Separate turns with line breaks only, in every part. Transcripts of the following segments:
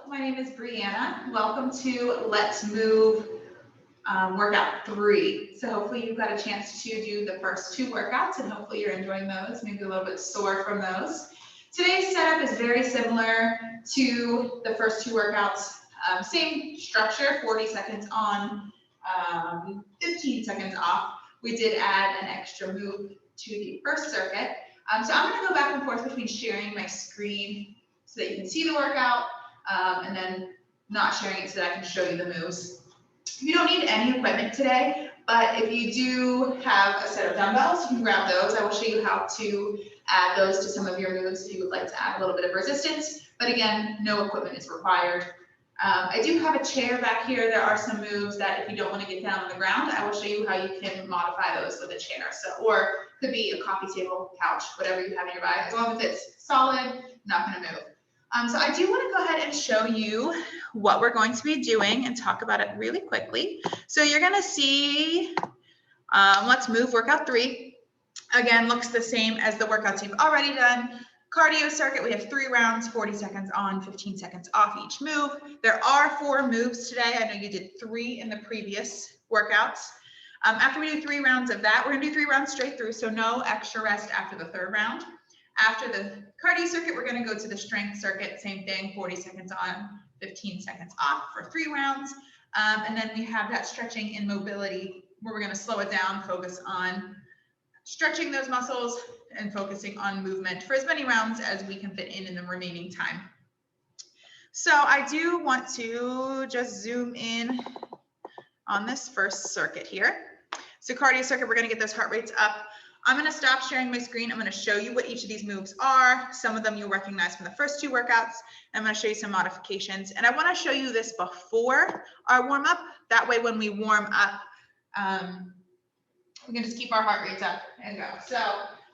my name is Brianna. Welcome to Let's Move workout 3. So hopefully you've got a chance to do the first 2 workouts and hopefully you're enjoying those, maybe a little bit sore from those. Today's setup is very similar to the first 2 workouts. Same structure, 40 seconds on, 15 seconds off. We did add an extra move to the first circuit. So I'm going to go back and forth between sharing my screen so that you can see the workout, and then not sharing it so that I can show you the moves. You don't need any equipment today, but if you do have a set of dumbbells, you can grab those. I will show you how to add those to some of your moves if you would like to add a little bit of resistance, but again, no equipment is required. I do have a chair back here. There are some moves that if you don't want to get down on the ground, I will show you how you can modify those with a chair. So, or could be a coffee table, couch, whatever you have in your bag, as long as it's solid, not going to move. So I do want to go ahead and show you what we're going to be doing and talk about it really quickly. So you're going to see, let's move workout 3. Again, looks the same as the workouts you've already done. Cardio circuit, we have 3 rounds, 40 seconds on, 15 seconds off each move. There are 4 moves today. I know you did 3 in the previous workouts. After we do 3 rounds of that, we're going to do 3 rounds straight through, so no extra rest after the 3rd round. After the cardio circuit, we're going to go to the strength circuit, same thing, 40 seconds on, 15 seconds off for 3 rounds. And then we have that stretching and mobility where we're going to slow it down, focus on stretching those muscles and focusing on movement for as many rounds as we can fit in the remaining time. So I do want to just zoom in on this first circuit here. So cardio circuit, we're going to get those heart rates up. I'm going to stop sharing my screen. I'm going to show you what each of these moves are. Some of them you'll recognize from the first 2 workouts. I'm going to show you some modifications. And I want to show you this before our warm up. That way, when we warm up, we can just keep our heart rates up and go. So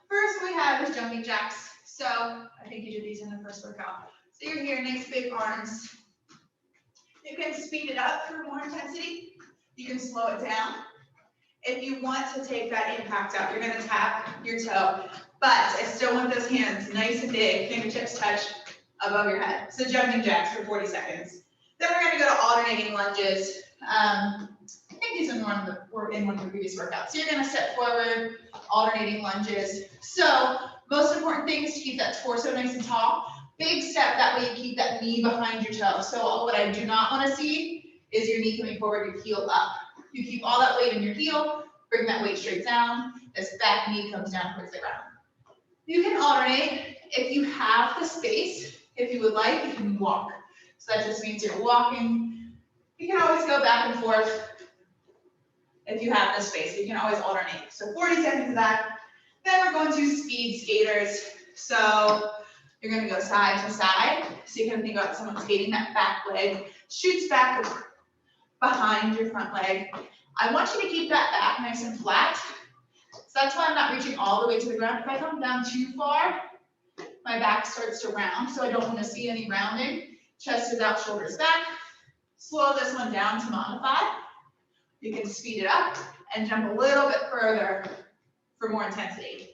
first we have is jumping jacks. So I think you did these in the first workout. So you're here, nice big arms. You can speed it up for more intensity. You can slow it down. If you want to take that impact out, you're going to tap your toe, but I still want those hands nice and big, fingertips touch above your head. So jumping jacks for 40 seconds. Then we're going to go to alternating lunges. I think these were in one of the previous workouts. So you're going to step forward, alternating lunges. So most important thing is to keep that torso nice and tall. Big step, that way you keep that knee behind your toe. So what I do not want to see is your knee coming forward, your heel up. You keep all that weight in your heel, bring that weight straight down. This back knee comes down towards the ground. You can alternate if you have the space. If you would like, you can walk. So that just means you're walking. You can always go back and forth if you have the space. You can always alternate. So 40 seconds of that. Then we're going to speed skaters. So you're going to go side to side. So you can think about someone skating, that back leg shoots back behind your front leg. I want you to keep that back nice and flat. So that's why I'm not reaching all the way to the ground. If I come down too far, my back starts to round, so I don't want to see any rounding. Chest is out, shoulders back. Slow this one down to modify. You can speed it up and jump a little bit further for more intensity.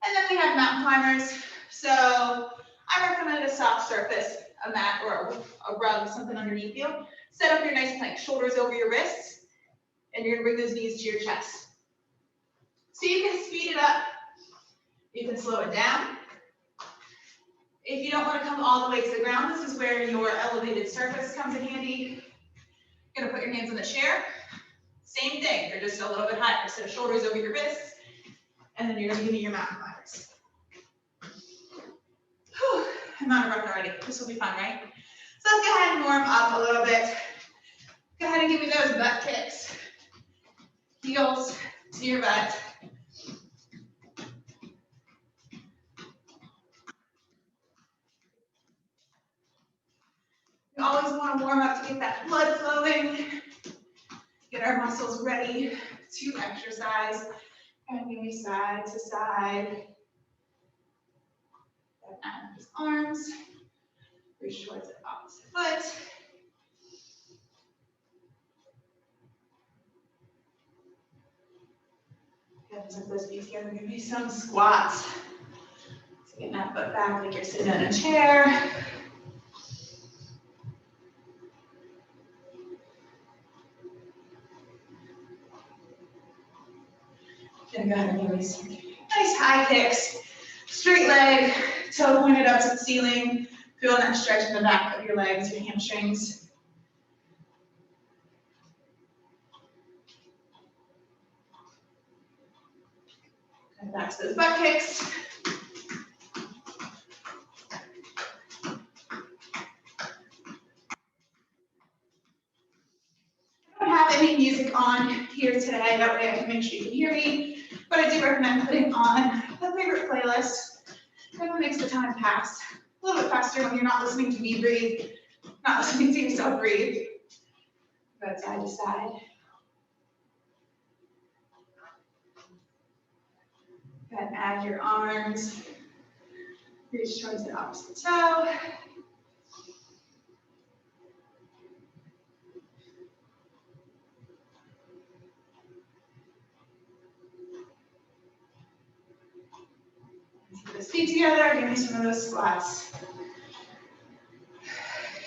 And then we have mountain climbers. So I recommend a soft surface, a mat or a rug, something underneath you. Set up your nice plank, shoulders over your wrists, and you're going to bring those knees to your chest. So you can speed it up. You can slow it down. If you don't want to come all the way to the ground, this is where your elevated surface comes in handy. You're going to put your hands on the chair. Same thing, they're just a little bit higher. So shoulders over your wrists, and then you're going to give me your mountain climbers. Whew, I'm out of breath already. This will be fun, right? So let's go ahead and warm up a little bit. Go ahead and give me those butt kicks. Heels to your butt. You always want to warm up to get that blood flowing. Get our muscles ready to exercise. And give me side to side. Just arms. Reach towards the opposite foot. Get those feet together. Give me some squats. So getting that foot back like you're sitting in a chair. go ahead and release. Nice high kicks. Straight leg, toe pointed up to the ceiling. Feel that stretch in the back of your legs, your hamstrings. And back to those butt kicks. I don't have any music on here today, that way I can make sure you can hear me, but I do recommend putting on a favorite playlist. That makes the time pass a little bit faster when you're not listening to me breathe, not listening to yourself breathe. Go side to side. Go ahead and add your arms. Reach towards the opposite toe. Keep those feet together, give me some of those squats.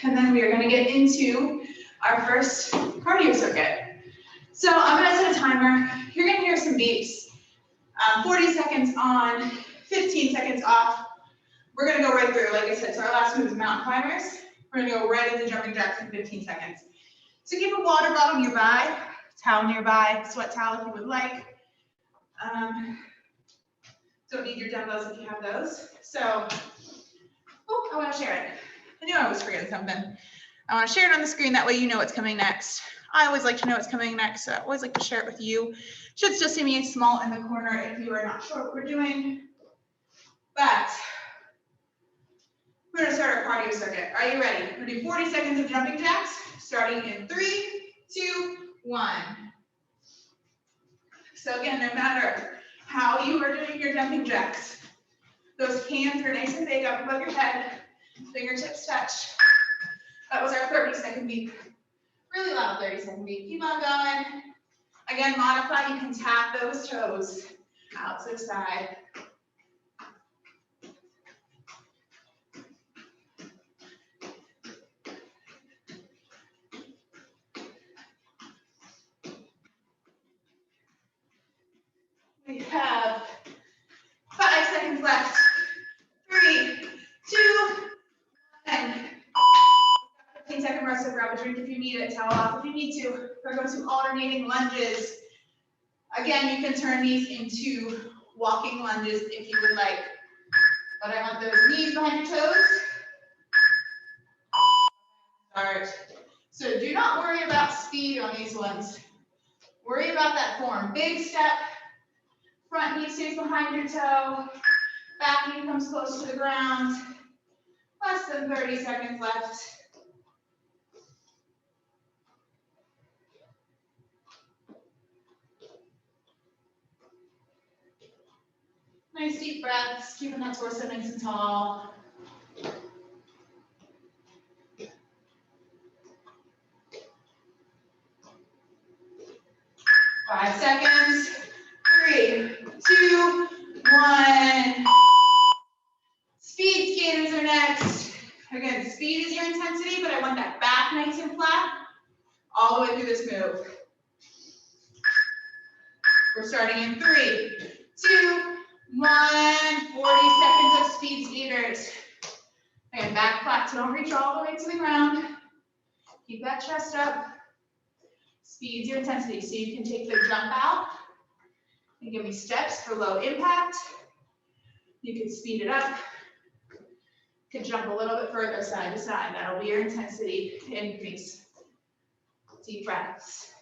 And then we are going to get into our first cardio circuit. So I'm going to set a timer. You're going to hear some beeps. 40 seconds on, 15 seconds off. We're going to go right through, like I said. So our last move is mountain climbers. We're going to go right into jumping jacks in 15 seconds. So keep a water bottle nearby, towel nearby, sweat towel if you would like. Don't need your dumbbells if you have those. So, I want to share it. I knew I was forgetting something. I want to share it on the screen, that way you know what's coming next. I always like to know what's coming next, so I always like to share it with you. Should still see me small in the corner if you are not sure what we're doing. But we're going to start our cardio circuit. Are you ready? We're going to do 40 seconds of jumping jacks, starting in 3, 2, 1. So again, no matter how you are doing your jumping jacks, those hands are nice and big up above your head, fingertips touch. That was our 30-second beat. Really loud 30-second beat. Keep on going. Again, modify, you can tap those toes out to the side. We have 5 seconds left. 3, 2, 1. 15-second rest, so grab a drink if you need it, towel off if you need to. We're going to alternating lunges. Again, you can turn these into walking lunges if you would like. But I want those knees behind your toes. Start. So do not worry about speed on these ones. Worry about that form. Big step. Front knee stays behind your toe. Back knee comes close to the ground. Less than 30 seconds left. Nice deep breaths, keeping that torso nice and tall. 5 seconds. 3, 2, 1. Speed skaters are next. Again, speed is your intensity, but I want that back nice and flat all the way through this move. We're starting in 3, 2, 1. 40 seconds of speed skaters. Again, back flat, so don't reach all the way to the ground. Keep that chest up. Speed's your intensity, so you can take the jump out and give me steps for low impact. You can speed it up. You can jump a little bit further side to side. That'll be your intensity increase. Deep breaths.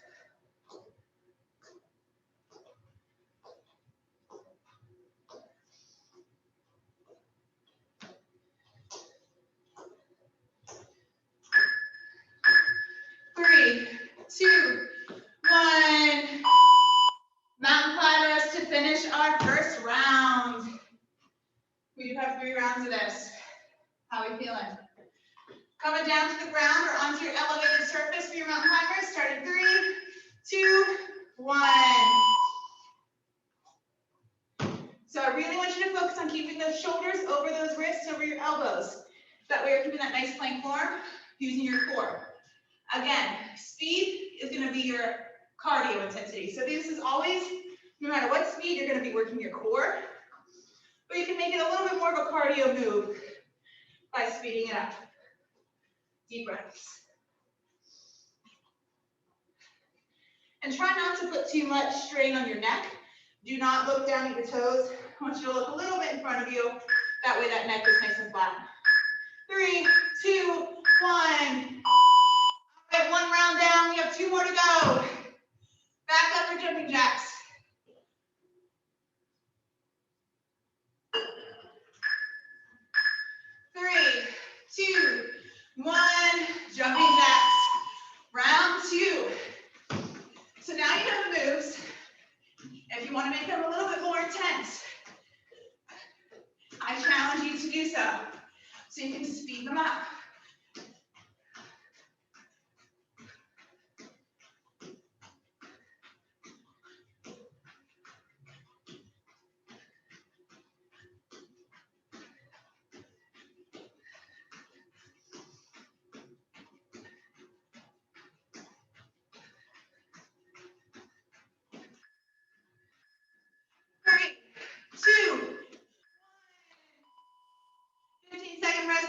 Three, 2, 1. Mountain climbers to finish our first round. We do have 3 rounds of this. How are we feeling? Coming down to the ground or onto your elevated surface for your mountain climbers. Starting 3, 2, 1. So I really want you to focus on keeping those shoulders over those wrists, over your elbows. That way you're keeping that nice plank form using your core. Again, speed is going to be your cardio intensity. So this is always No matter what speed, you're going to be working your core, but you can make it a little bit more of a cardio move by speeding it up. Deep breaths. And try not to put too much strain on your neck. Do not look down at your toes. I want you to look a little bit in front of you. That way that neck is nice and flat. 3, 2, 1. All right, one round down. We have 2 more to go. Back up for jumping jacks. 3, 2, 1. Jumping jacks. Round 2. So now you know the moves. If you want to make them a little bit more intense, I challenge you to do so. So you can speed them up.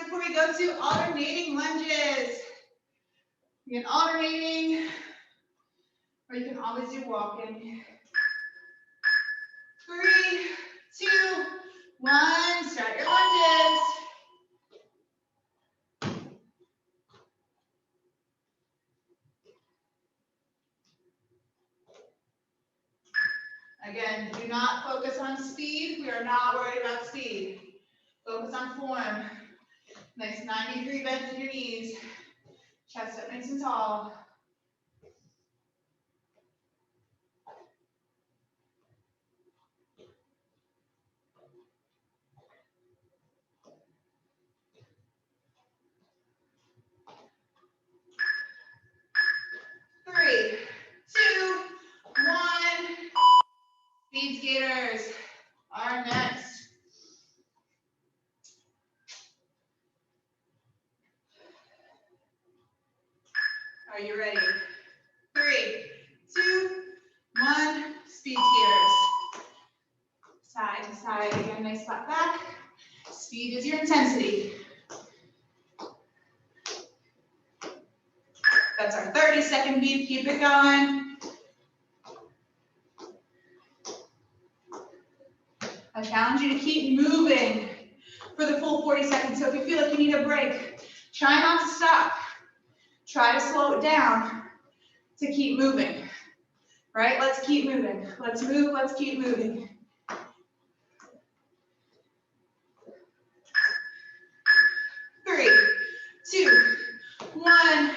Before we go to alternating lunges. You can alternating, or you can always do walking. 3, 2, 1. Start your lunges. Again, do not focus on speed. We are not worried about speed. Focus on form. Nice 90-degree bends in your knees. Chest up nice and tall. Three, 2, 1. Speed skaters are next. Are you ready? 3, 2, 1. Speed skaters. Side to side again, nice flat back. Speed is your intensity. That's our 30-second beat. Keep it going. I challenge you to keep moving for the full 40 seconds. So if you feel like you need a break, try not to stop. Try to slow it down to keep moving. Right? Let's keep moving. Let's move. Let's keep moving. 3, 2, 1.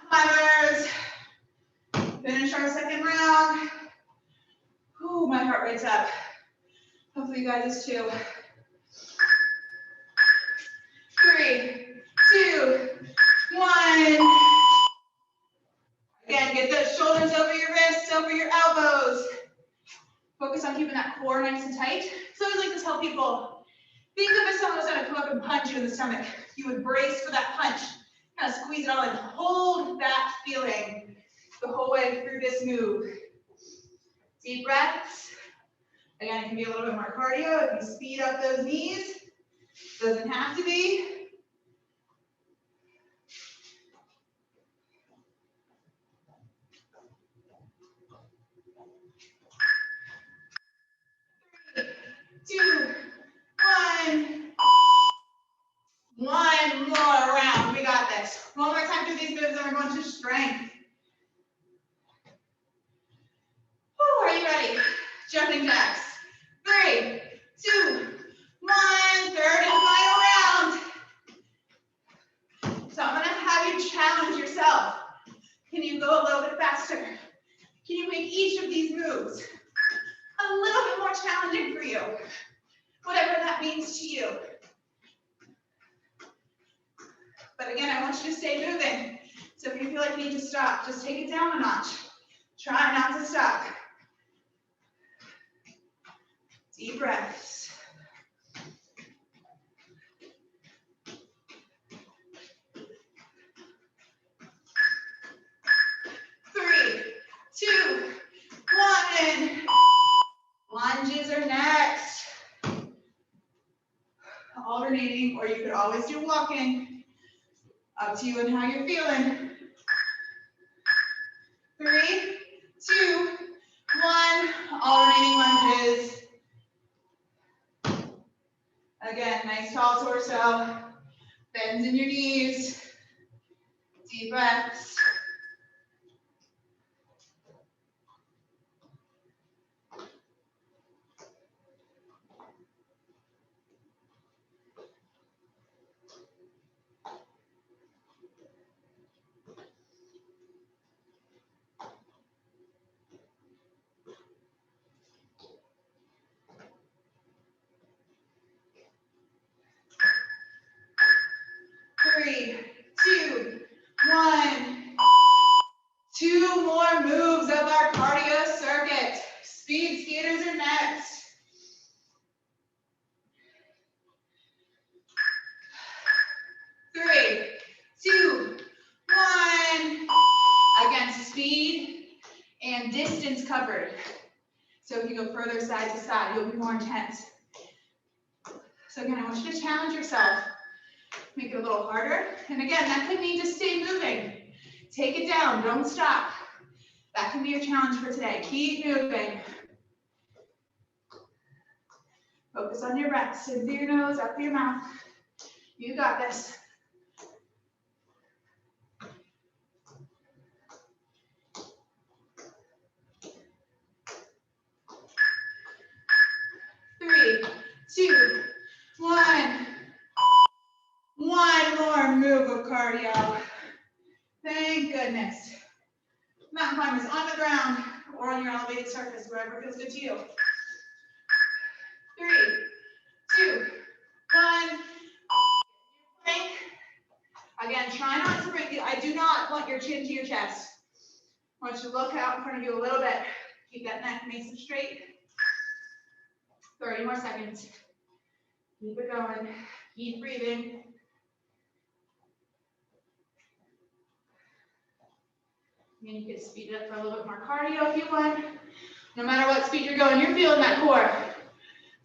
Climbers. Finish our second round. Ooh, my heart rate's up. Hopefully you guys is too. 3, 2, 1. Again, get those shoulders over your wrists, over your elbows. Focus on keeping that core nice and tight. So I always like to tell people, think of if someone was going to come up and punch you in the stomach. You would brace for that punch. Kind of squeeze it all in. Hold that feeling the whole way through this move. Deep breaths. Again, it can be a little bit more cardio if you speed up those knees. Doesn't have to be. Two, 1. One more round. We got this. One more time through these moves, and we're going to strength. Woo, are you ready? Jumping jacks. 3, 2, 1. Third and final round. So I'm going to have you challenge yourself. Can you go a little bit faster? Can you make each of these moves a little bit more challenging for you? Whatever that means to you. But again, I want you to stay moving. So if you feel like you need to stop, just take it down a notch. Try not to stop. Deep breaths. 3, 2, 1. alternating, or you could always do walking. Up to you and how you're feeling. 3, 2, 1, alternating lunges. Again, nice tall torso, bends in your knees, deep breaths. Three, 2, 1. 2 more moves of our cardio circuit. Speed skaters are next. 3, 2, 1. Again, speed and distance covered. So if you go further side to side, you'll be more intense. So again, I want you to challenge yourself. Make it a little harder. And again, that could mean just stay moving. Take it down, don't stop. That can be your challenge for today. Keep moving. Focus on your breaths. In through your nose, out through your mouth. You got this. Three, 2, 1. One more move of cardio. Thank goodness. Mountain climbers on the ground or on your elevated surface, wherever feels good to you. 3, 2, 1. Plank. Again, try not to bring you. I do not want your chin to your chest. I want you to look out in front of you a little bit. Keep that neck nice and straight. 30 more seconds. Keep it going. Keep breathing. And you can speed it up for a little bit more cardio if you want. No matter what speed you're going, you're feeling that core.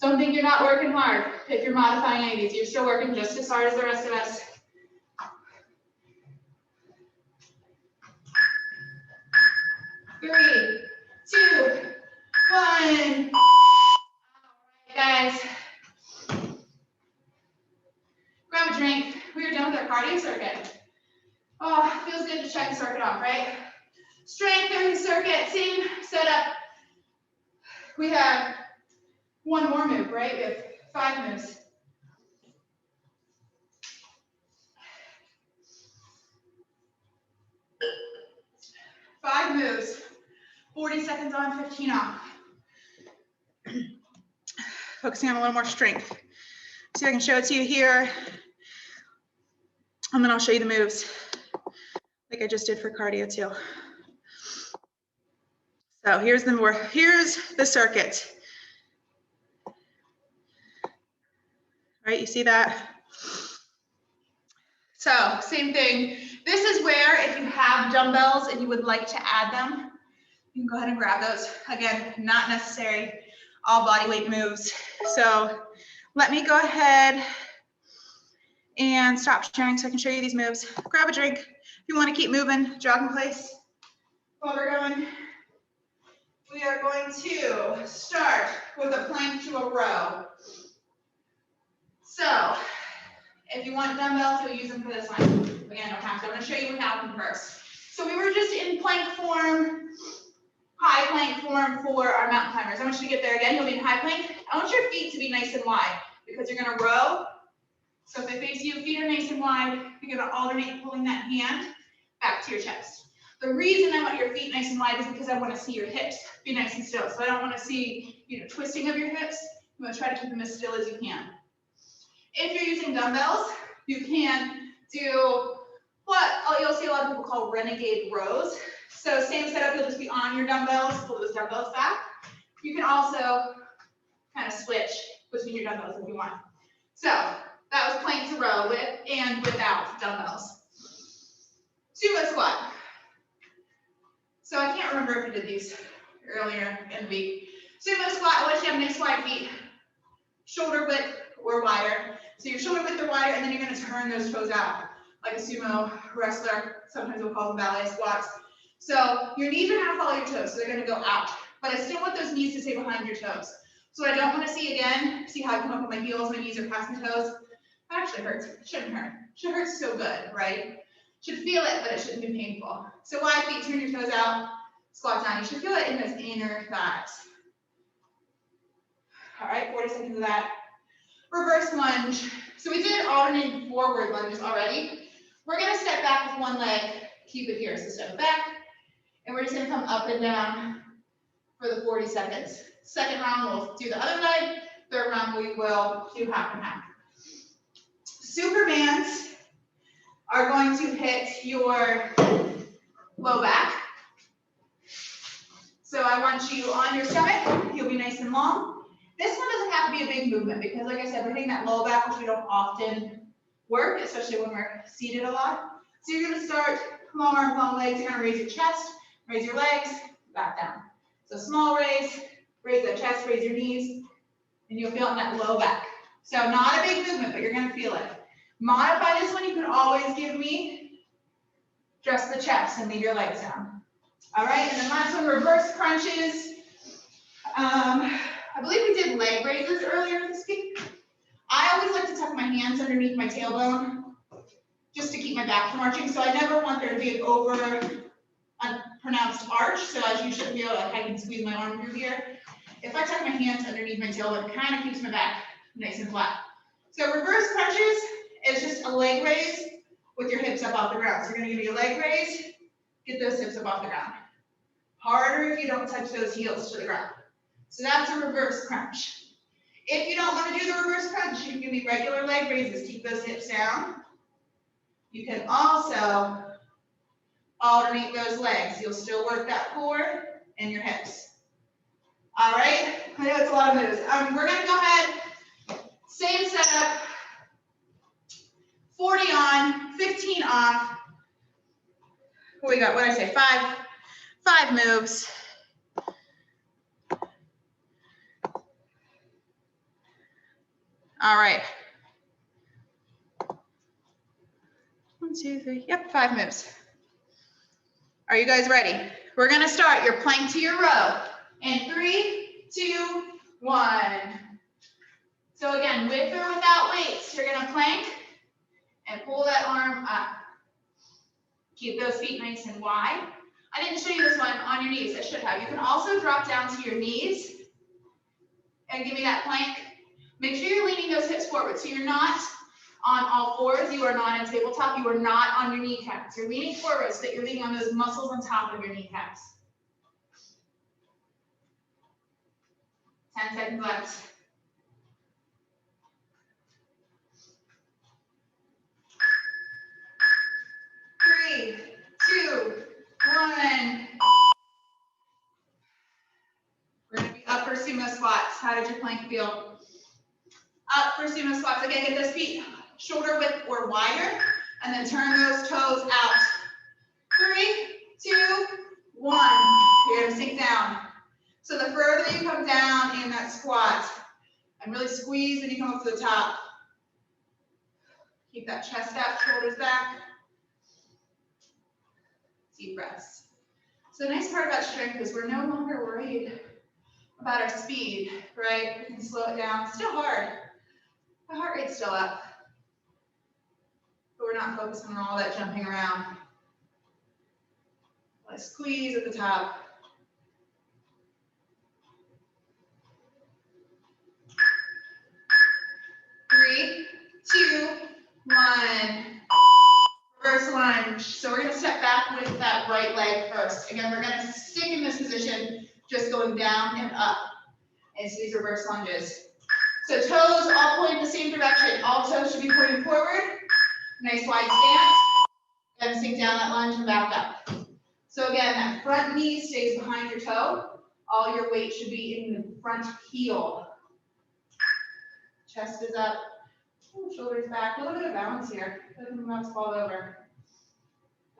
Don't think you're not working hard if you're modifying any of these. You're still working just as hard as the rest of us. 3, 2, 1. All right, guys. Grab a drink. We are done with our cardio circuit. Oh, feels good to check the circuit off, right? Strength through the circuit, same setup. We have one more move, right? We have 5 moves. 5 moves. 40 seconds on, 15 off. Focusing on a little more strength. See if I can show it to you here. And then I'll show you the moves like I just did for cardio too. So here's the circuit. Right, you see that? So same thing. This is where if you have dumbbells and you would like to add them, you can go ahead and grab those. Again, not necessary, all body weight moves. So let me go ahead and stop sharing so I can show you these moves. Grab a drink. If you want to keep moving, jog in place. While we're going, we are going to start with a plank to a row. So if you want dumbbells, you'll use them for this one. Again, don't have to. I'm going to show you what happened first. So we were just in plank form, high plank form for our mountain climbers. I want you to get there again. You'll be in high plank. I want your feet to be nice and wide because you're going to row. So if they face you, feet are nice and wide. You're going to alternate pulling that hand back to your chest. The reason I want your feet nice and wide is because I want to see your hips be nice and still. So I don't want to see, twisting of your hips. You want to try to keep them as still as you can. If you're using dumbbells, you can do what you'll see a lot of people call renegade rows. So same setup, you'll just be on your dumbbells, pull those dumbbells back. You can also kind of switch between your dumbbells if you want. So that was plank to row with and without dumbbells. Sumo squat. So I can't remember if we did these earlier in the week. Sumo squat, I want you to have nice wide feet, shoulder width or wider. So your shoulder width or wider, and then you're gonna turn those toes out, like a sumo wrestler. Sometimes we'll call them ballet squats. So your knees are gonna follow your toes, so they're gonna go out. But I still want those knees to stay behind your toes. So what I don't wanna see again, see how I come up with my heels, my knees are past my toes. That actually hurts, it shouldn't hurt. Should hurt so good, right? Should feel it, but it shouldn't be painful. So wide feet, turn your toes out, squat down. You should feel it in those inner thighs. All right, 40 seconds of that. Reverse lunge. So we did alternating forward lunges already. We're gonna step back with one leg, keep it here. So step back, and we're just gonna come up and down for the 40 seconds. Second round, we'll do the other leg. Third round, we will do half and half. Supermans are going to hit your low back. So I want you on your stomach. You'll be nice and long. This one doesn't have to be a big movement because, like I said, we're hitting that low back, which we don't often work, especially when we're seated a lot. So you're going to start long arms, long legs. You're going to raise your chest, raise your legs, back down. So small raise that chest, raise your knees, and you'll feel it in that low back. So not a big movement, but you're going to feel it. Modify this one. You can always give me just the chest and leave your legs down. All right, and then last one, reverse crunches. I believe we did leg raises earlier this week. I always like to tuck my hands underneath my tailbone just to keep my back from arching. So I never want there to be an pronounced arch. So as you should feel like I can squeeze my arm through here. If I tuck my hands underneath my tailbone, it kind of keeps my back nice and flat. So reverse crunches is just a leg raise with your hips up off the ground. So you're going to give me a leg raise, get those hips up off the ground. Harder if you don't touch those heels to the ground. So that's a reverse crunch. If you don't want to do the reverse crunch, you can give me regular leg raises. Keep those hips down. You can also alternate those legs. You'll still work that core and your hips. All right? I know it's a lot of moves. We're going to go ahead, same setup, 40 on, 15 off. What we got? What did I say? Five moves. All right. 1, 2, 3. Yep, 5 moves. Are you guys ready? We're going to start your plank to your row. In 3, 2, 1. So again, with or without weights, you're going to plank and pull that arm up. Keep those feet nice and wide. I didn't show you this one on your knees. I should have. You can also drop down to your knees and give me that plank. Make sure you're leaning those hips forward. So you're not on all fours. You are not in tabletop. You are not on your kneecaps. You're leaning forward so that you're leaning on those muscles on top of your kneecaps. 10 seconds left. 3, 2, 1. We're going to be up for sumo squats. How did your plank feel? Up for sumo squats. Again, get those feet shoulder width or wider, and then turn those toes out. 3, 2, 1. You're going to sink down. So the further you come down in that squat, and really squeeze when you come up to the top. Keep that chest out, shoulders back. Deep breaths. So the nice part about strength is we're no longer worried about our speed, right? We can slow it down. It's still hard. The heart rate's still up. But we're not focused on all that jumping around. Let's squeeze at the top. Three, 2, 1. Reverse lunge. So we're going to step back with that right leg first. Again, we're going to stick in this position, just going down and up into these reverse lunges. So toes all pointing the same direction. All toes should be pointing forward. Nice wide stance. And sink down that lunge and back up. So again, that front knee stays behind your toe. All your weight should be in the front heel. Chest is up. Ooh, shoulders back. A little bit of balance here. Doesn't bounce fall over.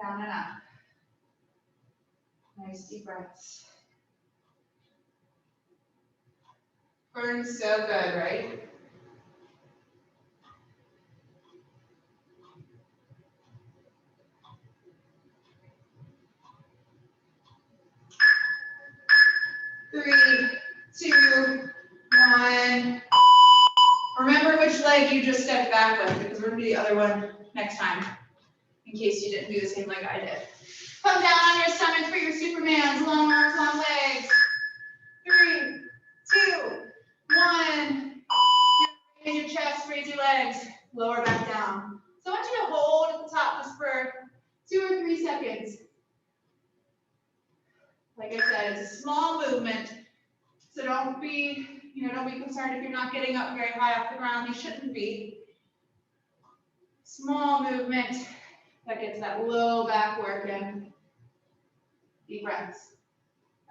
Down and up. Nice deep breaths. Burns so good, right? back with because we're gonna do the other one next time in case you didn't do the same like I did. Come down on your stomach for your Supermans, long arms, long legs. 3, 2, 1. Raise your chest, raise your legs, lower back down. So I want you to hold at the top just for 2 or 3 seconds. Like I said, it's a small movement, so don't be concerned if you're not getting up very high off the ground. You shouldn't be. Small movement that gets that low back work in. Deep breaths.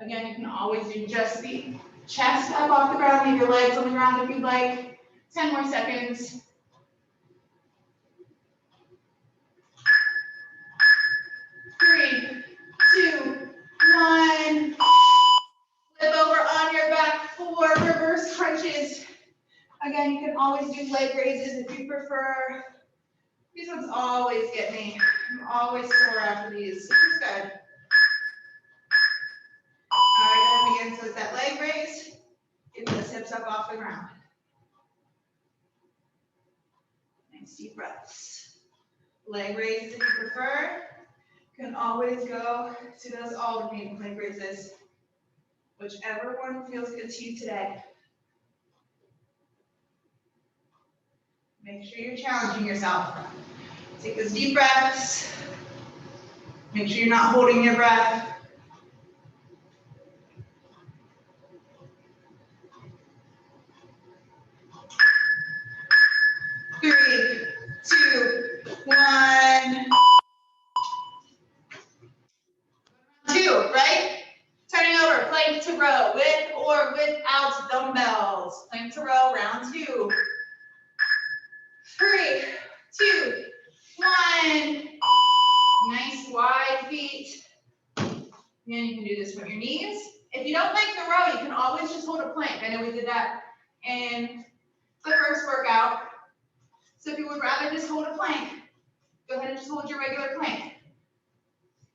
Again, you can always do just the chest up off the ground, leave your legs on the ground if you'd like. 10 more seconds. 3, 2, 1. Flip over on your back for reverse crunches. Again, you can always do leg raises if you prefer. These ones always get me. I'm always sore after these. This is good. All right, then begin with that leg raise. Get those hips up off the ground. Nice deep breaths. Leg raises if you prefer. You can always go to those alternate leg raises. Whichever one feels good to you today. Make sure you're challenging yourself. Take those deep breaths. Make sure you're not holding your breath. Three, 2, 1. 2, right? Turning over, plank to row, with or without dumbbells. Plank to row, round 2. 3, 2, 1. Nice wide feet. And you can do this from your knees. If you don't like the row, you can always just hold a plank. I know we did that in the first workout. So if you would rather just hold a plank, go ahead and just hold your regular plank.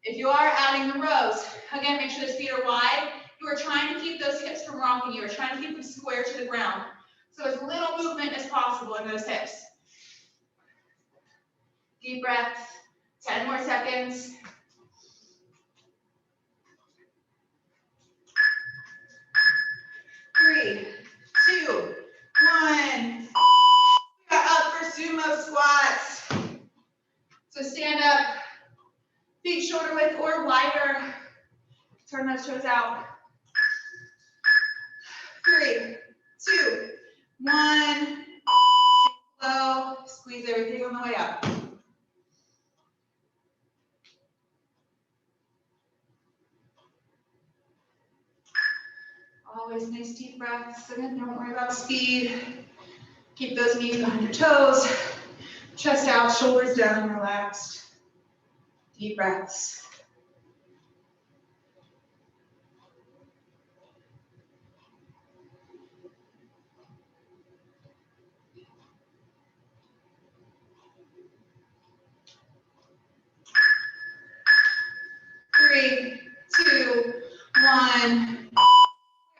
If you are adding the rows, again, make sure those feet are wide. You are trying to keep those hips from rocking. You are trying to keep them square to the ground. So as little movement as possible in those hips. Deep breaths, 10 more seconds. 3, 2, 1. We are up for Sumo Squats. So stand up, feet shoulder width or wider. Turn those toes out. 3, 2, 1. Low, squeeze everything on the way up. Always nice deep breaths. Again, don't worry about speed. Keep those knees behind your toes. Chest out, shoulders down and relaxed. Deep breaths. Three, 2, 1.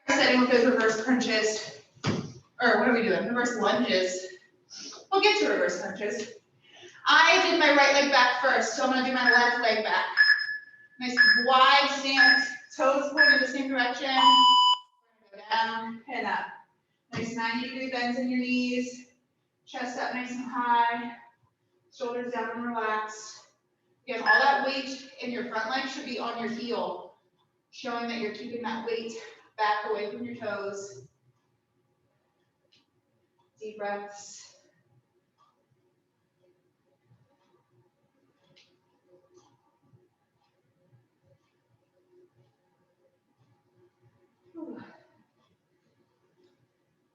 Setting with those reverse crunches. Or what are we doing? Reverse lunges. We'll get to reverse crunches. I did my right leg back first, so I'm going to do my left leg back. Nice wide stance, toes point in the same direction. Go down and up. Nice 90-degree bends in your knees. Chest up nice and high. Shoulders down and relaxed. Again, all that weight in your front leg should be on your heel, showing that you're keeping that weight back away from your toes. Deep breaths.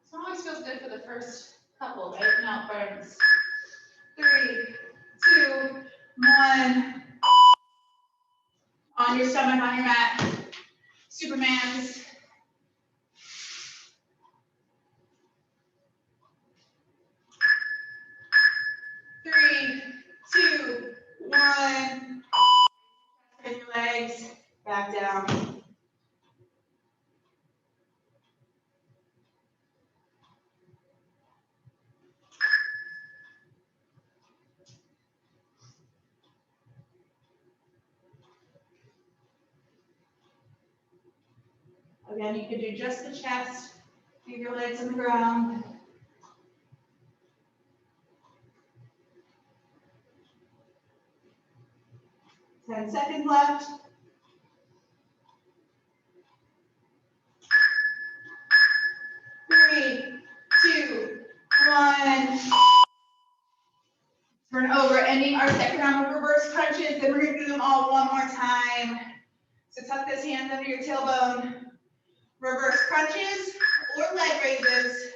This always feels good for the first couple, right? Now it burns. 3, 2, 1. On your stomach, on your mat. Supermans. 3, 2, 1. Bend your legs, back down. Again, you can do just the chest, leave your legs on the ground. 10 seconds left. 3, 2, 1. Turn over, ending our second round of reverse crunches. Then we're going to do them all one more time. So tuck those hands under your tailbone. Reverse crunches or leg raises.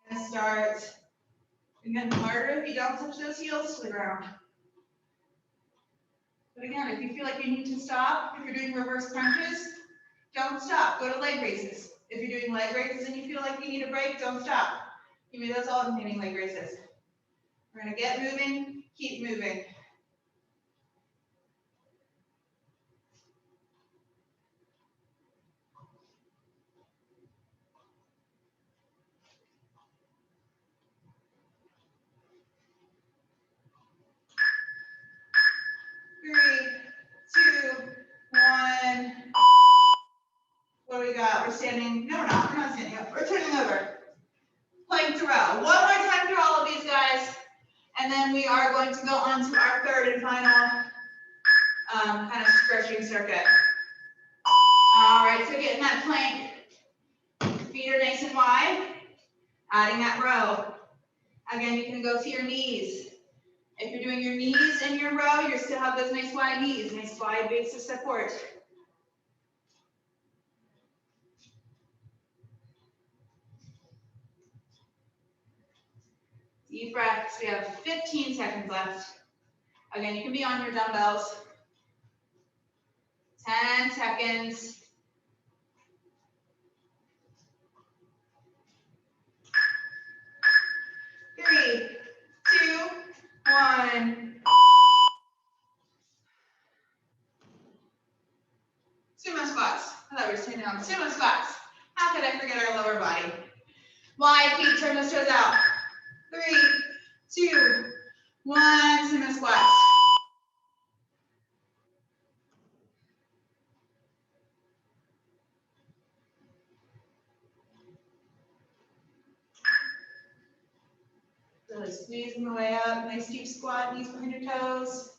And start. Again, harder if you don't touch those heels to the ground. But again, if you feel like you need to stop, if you're doing reverse crunches, don't stop. Go to leg raises. If you're doing leg raises and you feel like you need a break, don't stop. Give me those alternating leg raises. We're going to get moving, keep moving. Three, two, one. What do we got? We're standing. No, we're not. We're not standing up. We're turning over. Plank to row. One more time through all of these, guys. And then we are going to go on to our third and final kind of stretching circuit. All right, so getting that plank. Feet are nice and wide. Adding that row. Again, you can go to your knees. If you're doing your knees in your row, you still have those nice wide knees, nice wide base of support. Deep breaths. We have 15 seconds left. Again, you can be on your dumbbells. 10 seconds. 3, 2, 1. Sumo squats. I thought we were standing on sumo squats. How could I forget our lower body? Wide feet, turn those toes out. 3, 2, 1. Sumo squats. Really squeezing the way up. Nice deep squat, knees behind your toes.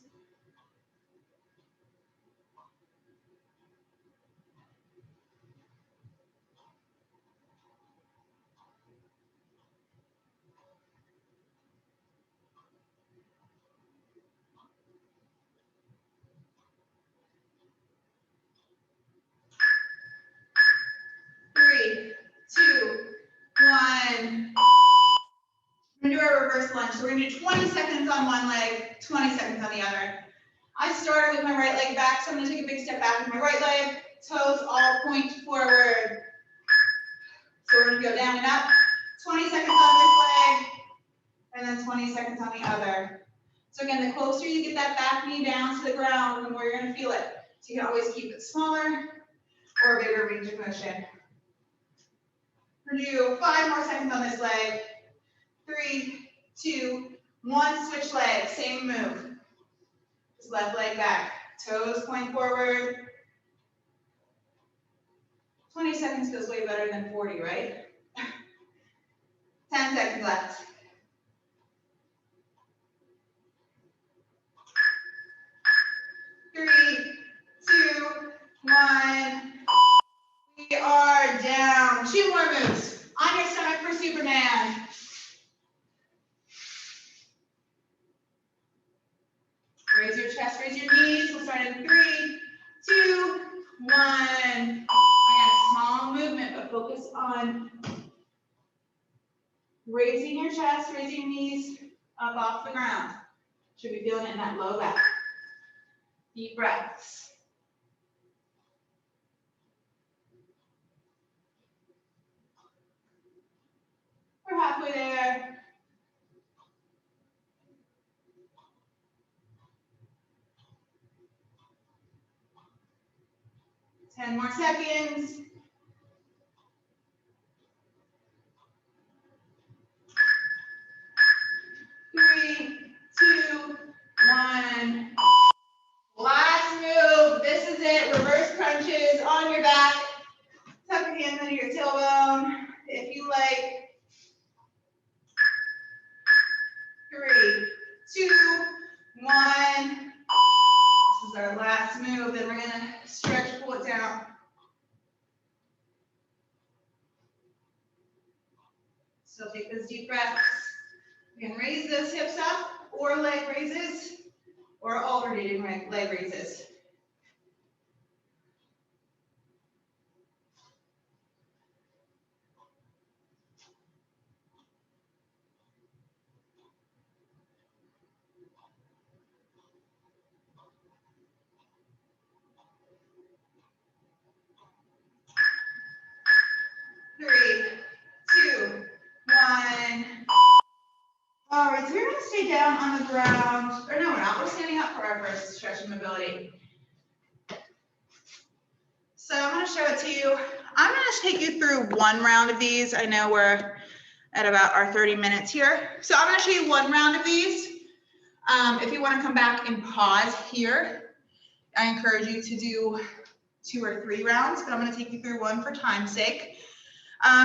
Three, two, one. We're going to do our reverse lunge. So we're going to do 20 seconds on one leg, 20 seconds on the other. I started with my right leg back, so I'm going to take a big step back with my right leg. Toes all point forward. So we're going to go down and up. 20 seconds on this leg, and then 20 seconds on the other. So again, the closer you get that back knee down to the ground, the more you're going to feel it. So you can always keep it smaller or a bigger range of motion. We're going to do 5 more seconds on this leg. 3, 2, 1. Switch legs. Same move. Just left leg back. Toes point forward. 20 seconds feels way better than 40, right? 10 seconds left. 3, 2, 1. We are down. 2 more moves. On your stomach for Superman. Raise your chest, raise your knees. We'll start in 3, 2, 1. I got a small movement, but focus on raising your chest, raising your knees up off the ground. Should be feeling it in that low back. Deep breaths. We're halfway there. Ten more seconds. 3, 2, 1. Last move. This is it. Reverse So take those deep breaths. You can raise those hips up, or leg raises, or alternating leg raises. Three, two, one. All right, so we're gonna stay down on the ground. Or no, we're not. We're standing up for our first stretch and mobility. So I'm gonna show it to you. I'm gonna take you through one round of these. I know we're at about our 30 minutes here. So I'm gonna show you one round of these. If you wanna come back and pause here, I encourage you to do 2 or 3 rounds, but I'm gonna take you through one for time's sake.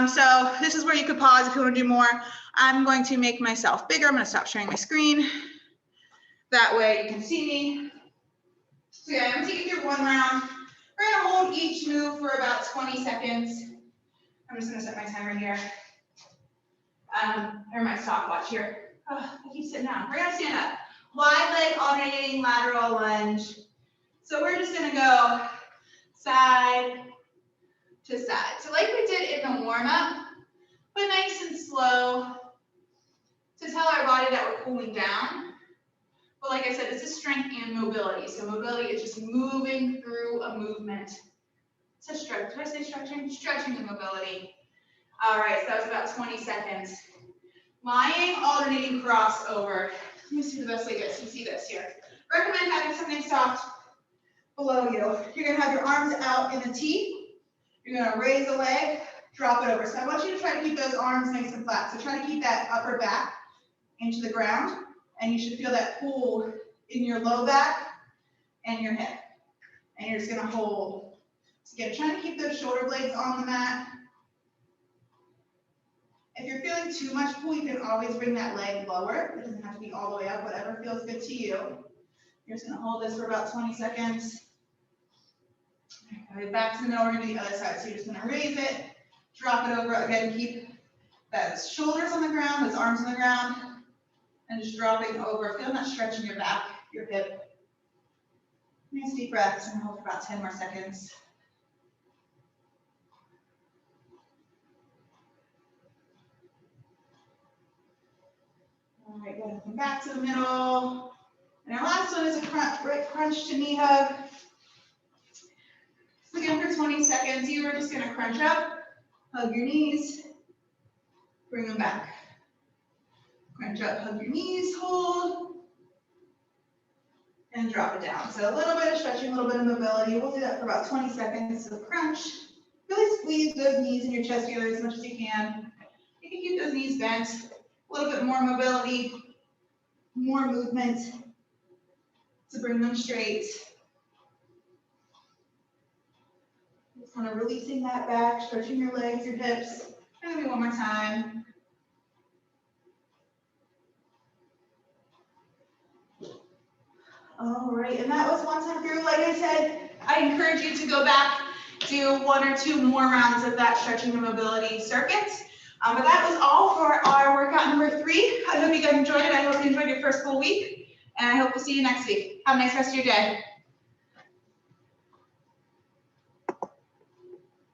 So this is where you could pause if you want to do more. I'm going to make myself bigger. I'm going to stop sharing my screen. That way you can see me. So yeah, I'm going to take you through one round. We're going to hold each move for about 20 seconds. I'm just going to set my timer here. Or my stopwatch here. Oh, I keep sitting down. We're going to stand up. Wide leg alternating lateral lunge. So we're just going to go side to side. So like we did in the warm-up, but nice and slow to tell our body that we're cooling down. But like I said, this is strength and mobility. So mobility is just moving through a movement. It's a stretch. Did I say stretching? Stretching and mobility. All right, so that was about 20 seconds. Lying, alternating crossover. Let me see the best way to get you see this here. Recommend having something soft below you. You're gonna have your arms out in a T. You're gonna raise the leg, drop it over. So I want you to try to keep those arms nice and flat. So try to keep that upper back into the ground, and you should feel that pull in your low back and your hip. And you're just gonna hold. So again, trying to keep those shoulder blades on the mat. If you're feeling too much pull, you can always bring that leg lower. It doesn't have to be all the way up, whatever feels good to you. You're just gonna hold this for about 20 seconds. Okay, back to the middle, we're gonna do the other side. So you're just gonna raise it, drop it over. Again, keep those shoulders on the ground, those arms on the ground, and just dropping over. Feel that stretch in your back, your hip. Nice deep breaths and hold for about 10 more seconds. All right, go ahead and come back to the middle. And our last one is a crunch to knee hug. So again, for 20 seconds, you are just gonna crunch up, hug your knees, bring them back. Crunch up, hug your knees, hold, and drop it down. So a little bit of stretching, a little bit of mobility. We'll do that for about 20 seconds. So crunch, really squeeze those knees in your chest area as much as you can. You can keep those knees bent, a little bit more mobility, more movement to bring them straight. Just kind of releasing that back, stretching your legs, your hips. And maybe one more time. All right, and that was one time through. Like I said, I encourage you to go back, do 1 or 2 more rounds of that stretching and mobility circuit. But that was all for our workout number 3. I hope you guys enjoyed it. I hope you enjoyed your first full week, and I hope to see you next week. Have a nice rest of your day.